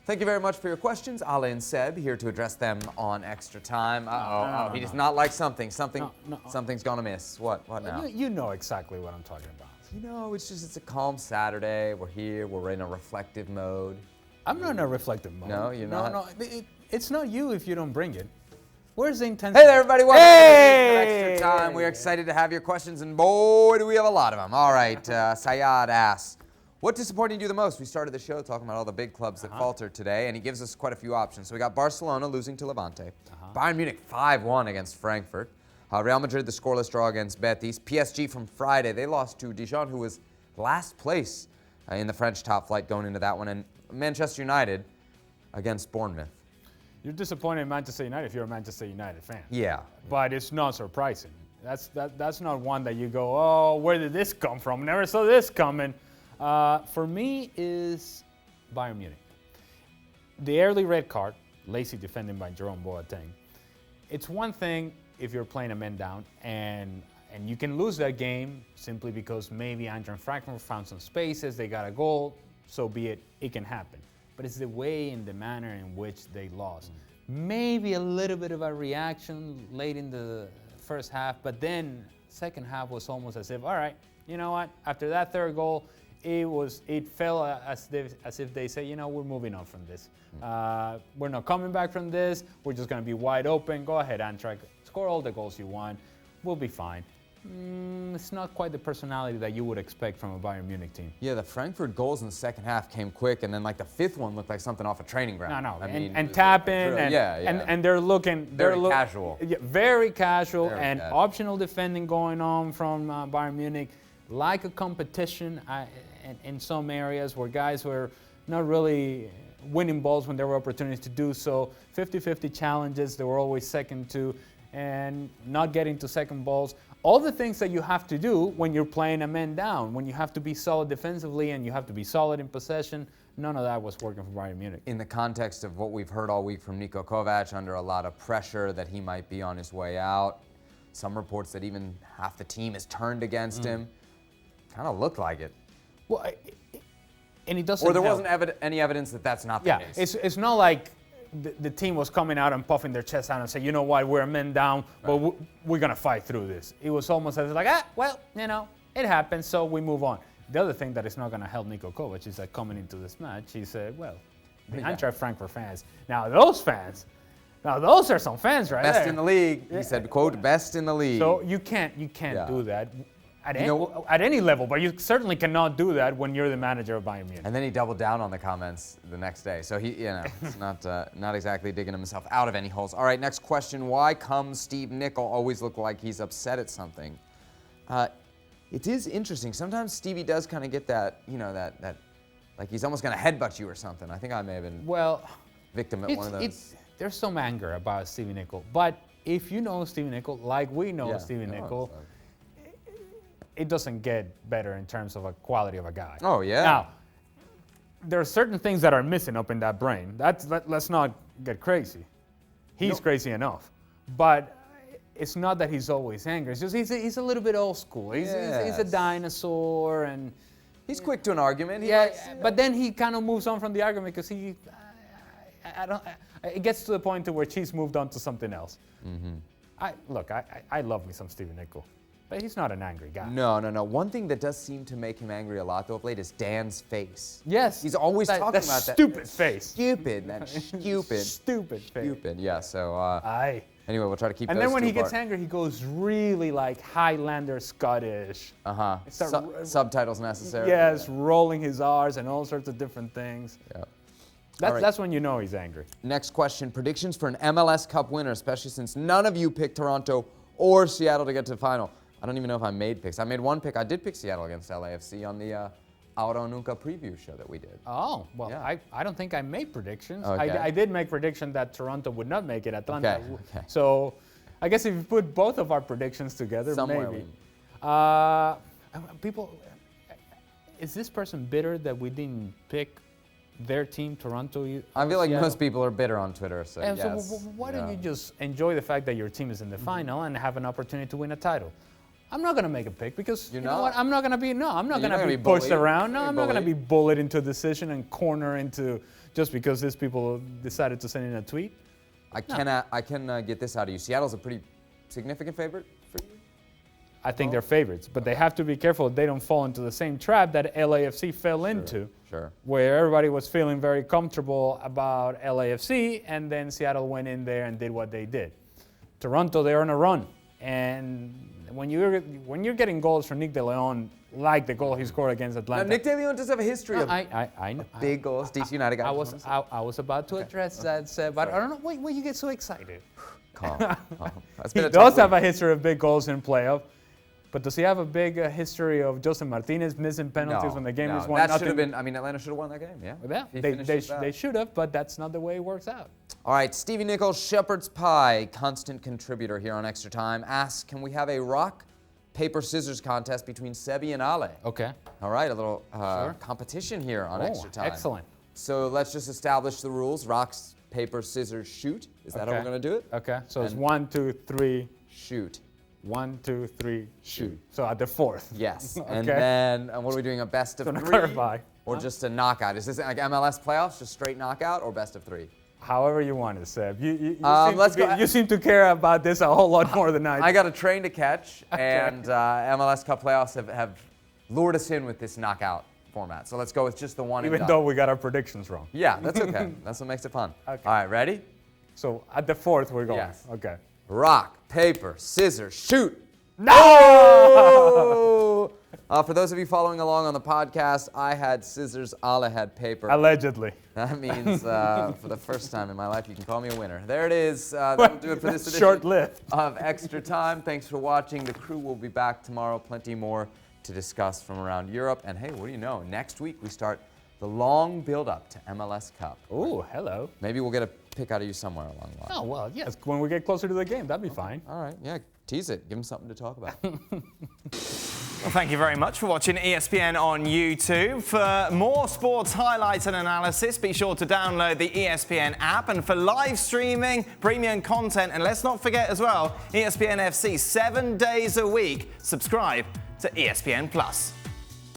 Thank you very much for your questions. Ale and Seb here to address them on Extra Time. He does not like something. Something's gonna miss. What now? You know exactly what I'm talking about. You know, it's a calm Saturday. We're here. We're in a reflective mode. I'm not in a reflective mode. No, you're not? No, it's not you if you don't bring it. Where's the intensity? Hey there, everybody. Welcome to Extra Time. We're excited to have your questions, and boy, do we have a lot of them. All right, Sayad asks, what disappointed you the most? We started the show talking about all the big clubs that faltered today, and he gives us quite a few options. So we got Barcelona losing to Levante, Bayern Munich 5-1 against Frankfurt, Real Madrid the scoreless draw against Betis, PSG from Friday, they lost to Dijon, who was last place in the French top flight going into that one, and Manchester United against Bournemouth. You're disappointed in Manchester United if you're a Manchester United fan. Yeah. But it's not surprising. That's not one that you go, oh, where did this come from? Never saw this coming. For me is Bayern Munich. The early red card, lazy defending by Jerome Boateng. It's one thing if you're playing a man down and you can lose that game simply because maybe Eintracht Frankfurt found some spaces, they got a goal, so be it, it can happen. But it's the way and the manner in which they lost. Maybe a little bit of a reaction late in the first half, but then second half was almost as if, all right, you know what? After that third goal, it felt as if they say, you know, we're moving on from this. We're not coming back from this. We're just going to be wide open. Go ahead, Eintracht. Score all the goals you want. We'll be fine. It's not quite the personality that you would expect from a Bayern Munich team. Yeah, the Frankfurt goals in the second half came quick, and then like the fifth one looked like something off a training ground. No, I mean, and tapping, and they're looking very casual. Yeah, very casual, Very and casual. optional defending going on from Bayern Munich, like a competition in some areas where guys were not really winning balls when there were opportunities to do so. 50-50 challenges, they were always second to, and not getting to second balls. All the things that you have to do when you're playing a man down, when you have to be solid defensively and you have to be solid in possession, none of that was working for Bayern Munich. In the context of what we've heard all week from Niko Kovac, under a lot of pressure that he might be on his way out, some reports that even half the team is turned against him, kind of looked like it. Well, and it doesn't Or there help. wasn't any evidence that that's not the case. It's not like the team was coming out and puffing their chest out and say, you know what, we're men down, but we're going to fight through this. It was almost as like, well, you know, it happens, so we move on. The other thing that is not going to help Niko Kovac is that coming into this match, he said, well, the Eintracht Frankfurt fans. Now those are some fans right Best there. in the league. He said, quote, best in the league. So you can't do that at any level, but you certainly cannot do that when you're the manager of Bayern Munich. And then he doubled down on the comments the next day. So he, it's not exactly digging himself out of any holes. All right, next question. Why comes Steve Nicol always look like he's upset at something? It is interesting. Sometimes Stevie does kind of get that, that like he's almost going to headbutt you or something. I think I may have been victim at one of those. There's some anger about Stevie Nicol. But if you know Stevie Nicol, like we know Stevie Nicol, it doesn't get better in terms of a quality of a guy. Oh, yeah. Now, there are certain things that are missing up in that brain. Let's not get crazy. He's crazy enough. But it's not that he's always angry. It's just he's a little bit old school. He's a dinosaur. And he's quick to an argument. But then he kind of moves on from the argument because it gets to the point to where he's moved on to something else. I love me some Stevie Nicol. But he's not an angry guy. No. One thing that does seem to make him angry a lot, though, of late, is Dan's face. Yes. He's always talking about that. Stupid face. Stupid. That stupid. Stupid face. Stupid, yeah. So, anyway, we'll try to keep and those then when two he gets apart. angry, he goes really like Highlander Scottish. Subtitles necessary. Yes, rolling his R's and all sorts of different things. Yeah. That's when you know he's angry. Next question. Predictions for an MLS Cup winner, especially since none of you picked Toronto or Seattle to get to the final. I don't even know if I made picks. I made one pick. I did pick Seattle against LAFC on the Ahora o Nunca preview show that we did. Oh, well, yeah. I don't think I made predictions. Okay. I did make prediction that Toronto would not make it. Atlanta. Okay. So I guess if you put both of our predictions together, somewhere maybe. People, is this person bitter that we didn't pick their team, Toronto? I feel like Seattle? most people are bitter on Twitter, so And yes. so why don't you just enjoy the fact that your team is in the final and have an opportunity to win a title? I'm not going to make a pick because You're you know not? what? I'm not going to be I'm not going to be bullied. pushed around. No, You're I'm not going to be bullied. bullied into a decision and corner into just because these people decided to send in a tweet. I can get this out of you. Seattle's a pretty significant favorite for you? I think they're favorites, but they have to be careful they don't fall into the same trap that LAFC fell into. Sure. Where everybody was feeling very comfortable about LAFC, and then Seattle went in there and did what they did. Toronto, they're on a run, and when you're getting goals from Nick De Leon, like the goal he scored against Atlanta. Now, Nick De Leon does have a history of I know. big goals. DC United guy. I was about to address that, Seb, but I don't know why you get so excited. Calm. That's He been a does tough have week. a history of big goals in playoff, but does he have a big history of José Martinez missing penalties when the game is 1-0? That should have been. I mean, Atlanta should have won that game. Yeah. Yeah, He they finishes that. should have, but that's not the way it works out. All right, Stevie Nicol, Shepherd's Pie, constant contributor here on Extra Time, asks, can we have a rock, paper, scissors contest between Sebi and Ale? Okay. All right, a little competition here on Extra Time. Excellent. So let's just establish the rules. Rocks, paper, scissors, shoot. Is that how we're going to do it? Okay, so it's And- 1, 2, 3, Shoot. 1, 2, 3, shoot. So at the fourth. Yes. Okay. And then what are we doing, a best of So to 3? clarify. Or just a knockout? Is this like MLS playoffs, just straight knockout, or best of 3? However you want it, Seb. You seem to care about this a whole lot more than I do. I got a train to catch, and MLS Cup playoffs have lured us in with this knockout format. So let's go with just the one Even and though done. we got our predictions wrong. Yeah, that's okay. That's what makes it fun. Okay. All right, ready? So at the fourth we're going. Yes. Okay. Rock, paper, scissors, shoot. No! For those of you following along on the podcast, I had scissors, Ale had paper. Allegedly. That means for the first time in my life, you can call me a winner. There it is. That'll do it for this edition Short-lived. of Extra Time. Thanks for watching. The crew will be back tomorrow. Plenty more to discuss from around Europe. And hey, what do you know? Next week, we start the long build-up to MLS Cup. Ooh, hello. Maybe we'll get a pick out of you somewhere along the line. Oh, well, yes. When we get closer to the game, that'd be fine. All right, yeah, tease it. Give them something to talk about. Well, thank you very much for watching ESPN on YouTube. For more sports highlights and analysis, be sure to download the ESPN app. And for live streaming, premium content, and let's not forget as well, ESPNFC 7 days a week. Subscribe to ESPN+.